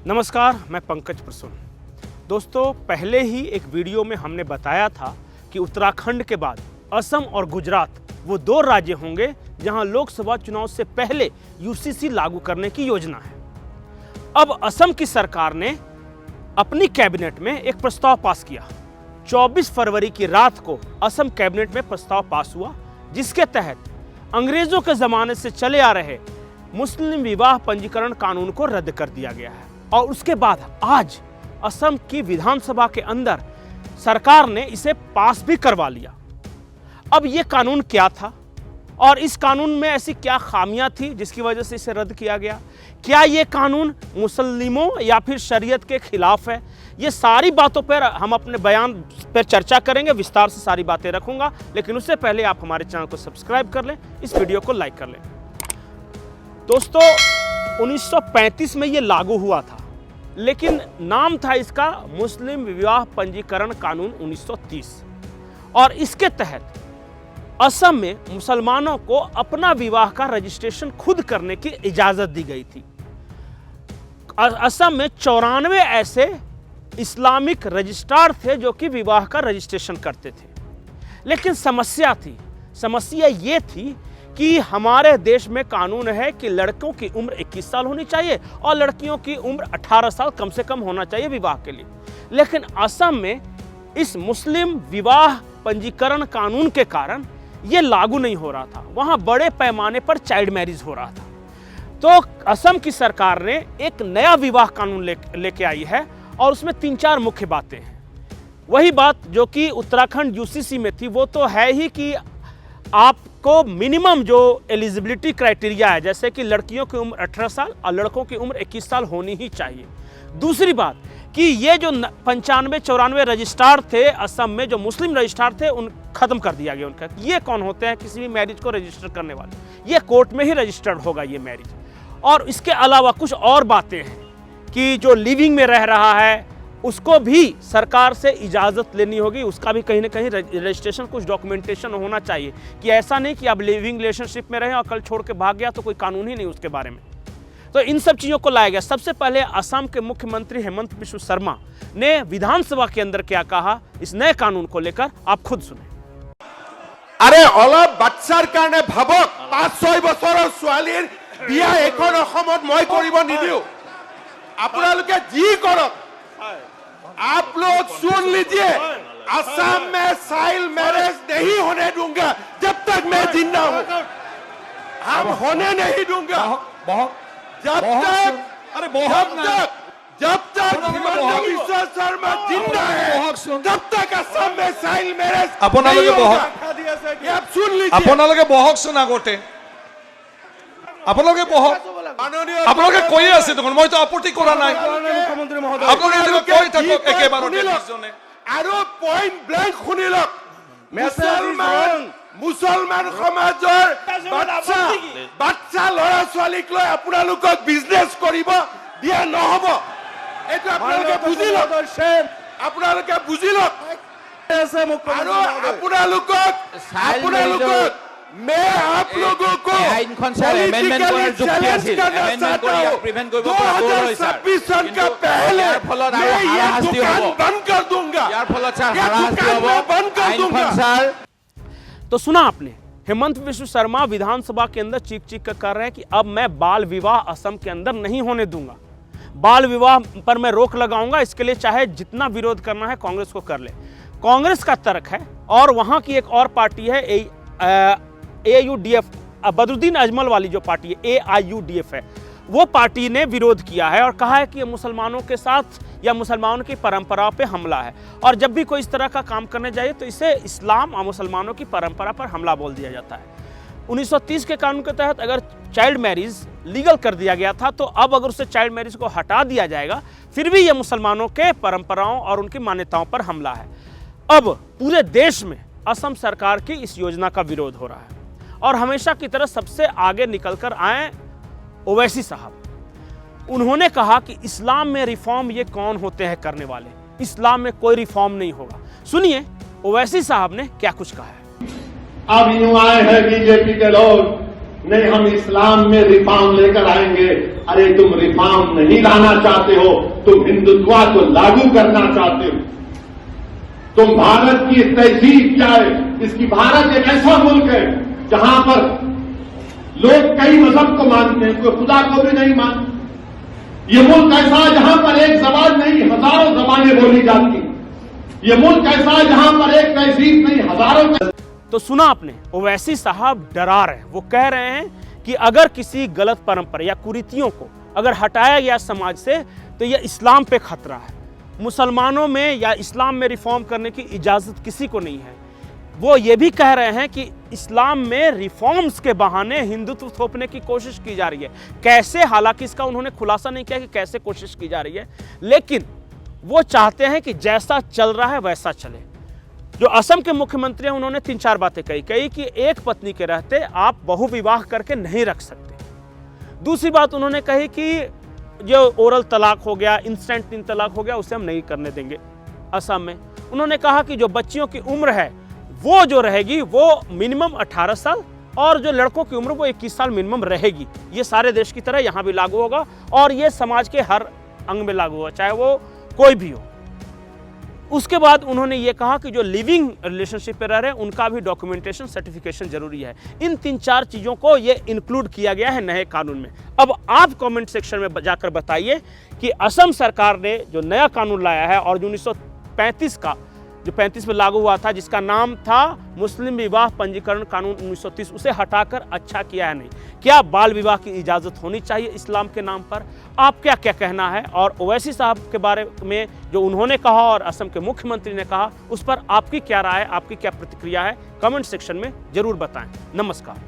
नमस्कार, मैं पंकज प्रसून। दोस्तों, पहले ही एक वीडियो में हमने बताया था कि उत्तराखंड के बाद असम और गुजरात वो दो राज्य होंगे जहां लोकसभा चुनाव से पहले यूसीसी लागू करने की योजना है। अब असम की सरकार ने अपनी कैबिनेट में एक प्रस्ताव पास किया। 24 फरवरी की रात को असम कैबिनेट में प्रस्ताव पास हुआ, जिसके तहत अंग्रेजों के ज़माने से चले आ रहे मुस्लिम विवाह पंजीकरण कानून को रद्द कर दिया गया है। और उसके बाद आज असम की विधानसभा के अंदर सरकार ने इसे पास भी करवा लिया। अब ये कानून क्या था और इस कानून में ऐसी क्या खामियां थी जिसकी वजह से इसे रद्द किया गया? क्या ये कानून मुस्लिमों या फिर शरीयत के खिलाफ है? ये सारी बातों पर हम अपने बयान पर चर्चा करेंगे, विस्तार से सारी बातें रखूंगा। लेकिन उससे पहले आप हमारे चैनल को सब्सक्राइब कर लें, इस वीडियो को लाइक कर लें। दोस्तों, 1935 में ये लागू हुआ था, लेकिन नाम था इसका मुस्लिम विवाह पंजीकरण कानून 1930। और इसके तहत असम में मुसलमानों को अपना विवाह का रजिस्ट्रेशन खुद करने की इजाजत दी गई थी। असम में 94 ऐसे इस्लामिक रजिस्ट्रार थे जो कि विवाह का रजिस्ट्रेशन करते थे। लेकिन समस्या ये थी कि हमारे देश में कानून है कि लड़कों की उम्र 21 साल होनी चाहिए और लड़कियों की उम्र 18 साल कम से कम होना चाहिए विवाह के लिए। लेकिन असम में इस मुस्लिम विवाह पंजीकरण कानून के कारण ये लागू नहीं हो रहा था। वहाँ बड़े पैमाने पर चाइल्ड मैरिज हो रहा था। तो असम की सरकार ने एक नया विवाह कानून लेके आई है और उसमें 3-4 मुख्य बातें हैं। वही बात जो कि उत्तराखंड यूसीसी में थी, वो तो है ही कि आपको मिनिमम जो एलिजिबिलिटी क्राइटेरिया है, जैसे कि लड़कियों की उम्र 18 साल और लड़कों की उम्र 21 साल होनी ही चाहिए। दूसरी बात कि ये जो 95-94 रजिस्ट्रार थे असम में, जो मुस्लिम रजिस्ट्रार थे, उन खत्म कर दिया गया उनका। ये कौन होते हैं किसी भी मैरिज को रजिस्टर करने वाले? ये कोर्ट में ही रजिस्टर्ड होगा ये मैरिज। और इसके अलावा कुछ और बातें हैं कि जो लिविंग में रह रहा है उसको भी सरकार से इजाज़त लेनी होगी, उसका भी कहीं ना कहीं रजिस्ट्रेशन, कुछ डॉक्यूमेंटेशन होना चाहिए कि ऐसा नहीं कि आप लिविंग रिलेशनशिप में रहें और कल छोड़ के भाग गया तो कोई कानून ही नहीं उसके बारे में। तो इन सब चीज़ों को लाया गया। सबसे पहले असम के मुख्यमंत्री हेमंत बिस्व शर्मा ने विधानसभा के अंदर क्या कहा इस नए कानून को लेकर, आप खुद सुने। अरे अलप बाच्चार कारणे भाबक 5-6 बछৰৰ ছোৱালীৰ বিয়া এখন অসমত মই কৰিব নিদিও। আপোনালোকে जी কৰক। आप लोग सुन लीजिए, असम में चाइल्ड मैरिज नहीं होने दूंगा जब तक मैं जिंदा हूं। हम होने नहीं दूंगा जब तक हिमंत बिस्व शर्मा जिंदा है, तब तक असम में चाइल्ड मैरिज नहीं होगा। आप सुन लीजिए। আপোনালোকে বহকচোন আগতে, আপোনালোকে বহক। আপোনালোকে কৈ আছে দেখোন, মইতো আপত্তি কৰা নাই। আপোনালোকে কৈ থাকক একেবাৰতে দুজনে। আৰু পইণ্ট ব্লেংক শুনি লওক, মুছলমান সমাজৰ বাচ্চা ল'ৰা ছোৱালীক লৈ আপোনালোকক বিজনেছ কৰিব দিয়া নহ'ব। এইটো আপোনালোকে বুজি লওক, আপোনালোকে বুজি লওক। আৰু আপোনালোকক मैं आप लोगों को पॉलिटिकली चैलेंज करना चाहता हूं। 2026 सन का पहले मैं ये दुकान बंद कर दूंगा, ये दुकान मैं बंद कर दूंगा। तो सुना आपने, हेमंत बिस्व शर्मा विधानसभा के अंदर चीख कर कह रहे हैं कि अब मैं बाल विवाह असम के अंदर नहीं होने दूंगा। बाल विवाह पर मैं रोक लगाऊंगा। इसके लिए चाहे जितना विरोध करना है कांग्रेस को कर ले। कांग्रेस का तर्क है, और वहां की एक और पार्टी है AUDF, बदरुद्दीन अजमल वाली जो पार्टी है AIUDF है, वो पार्टी ने विरोध किया है और कहा है कि ये मुसलमानों के साथ या मुसलमानों की परंपरा पे हमला है। और जब भी कोई इस तरह का काम करने जाए तो इसे इस्लाम और मुसलमानों की परंपरा पर हमला बोल दिया जाता है। 1930 के कानून के तहत अगर चाइल्ड मैरिज लीगल कर दिया गया था, तो अब अगर उससे चाइल्ड मैरिज को हटा दिया जाएगा, फिर भी ये मुसलमानों के परंपराओं और उनकी मान्यताओं पर हमला है। अब पूरे देश में असम सरकार की इस योजना का विरोध हो रहा है और हमेशा की तरह सबसे आगे निकलकर आए ओवैसी साहब। उन्होंने कहा कि इस्लाम में रिफॉर्म ये कौन होते हैं करने वाले, इस्लाम में कोई रिफॉर्म नहीं होगा। सुनिए ओवैसी साहब ने क्या कुछ कहा है। अब यूं आए हैं बीजेपी के लोग नहीं हम इस्लाम में रिफॉर्म लेकर आएंगे। अरे तुम रिफॉर्म नहीं लाना चाहते हो, तुम हिंदुत्व को लागू करना चाहते हो। तुम भारत की तहजीब क्या है? इसकी भारत एक ऐसा मुल्क है जहां पर लोग कई मजहब को मानते हैं, कोई खुदा को भी नहीं मानते। ये मुल्क ऐसा है जहां पर एक जबान नहीं हजारों जबानें बोली जाती। ये मुल्क ऐसा है जहां पर एक तहजीब नहीं हजारों। तो सुना आपने, ओवैसी साहब डरा रहे हैं। वो कह रहे हैं कि अगर किसी गलत परंपरा या कुरीतियों को अगर हटाया गया समाज से तो यह इस्लाम पे खतरा है। मुसलमानों में या इस्लाम में रिफॉर्म करने की इजाज़त किसी को नहीं है। वो ये भी कह रहे हैं कि इस्लाम में रिफॉर्म्स के बहाने हिंदुत्व थोपने की कोशिश की जा रही है। कैसे, हालांकि इसका उन्होंने खुलासा नहीं किया कि कैसे कोशिश की जा रही है, लेकिन वो चाहते हैं कि जैसा चल रहा है वैसा चले। जो असम के मुख्यमंत्री हैं उन्होंने 3-4 बातें कही कि एक पत्नी के रहते आप बहुविवाह करके नहीं रख सकते। दूसरी बात उन्होंने कही कि जो ओरल तलाक हो गया, इंस्टेंट 3 तलाक हो गया, उसे हम नहीं करने देंगे असम में। उन्होंने कहा कि जो बच्चियों की उम्र है वो जो रहेगी वो मिनिमम 18 साल और जो लड़कों की उम्र वो 21 साल मिनिमम रहेगी। ये सारे देश की तरह यहाँ भी लागू होगा और ये समाज के हर अंग में लागू होगा, चाहे वो कोई भी हो। उसके बाद उन्होंने ये कहा कि जो लिविंग रिलेशनशिप पे रह रहे हैं उनका भी डॉक्यूमेंटेशन सर्टिफिकेशन जरूरी है। इन 3-4 चीज़ों को ये इंक्लूड किया गया है नए कानून में। अब आप कमेंट सेक्शन में जाकर बताइए कि असम सरकार ने जो नया कानून लाया है और जो 1935 का जो 35 में लागू हुआ था, जिसका नाम था मुस्लिम विवाह पंजीकरण कानून 1930, उसे हटाकर अच्छा किया है नहीं? क्या बाल विवाह की इजाज़त होनी चाहिए इस्लाम के नाम पर? आप क्या क्या कहना है? और ओवैसी साहब के बारे में जो उन्होंने कहा और असम के मुख्यमंत्री ने कहा, उस पर आपकी क्या राय है, आपकी क्या प्रतिक्रिया है? कमेंट सेक्शन में जरूर बताएं। नमस्कार।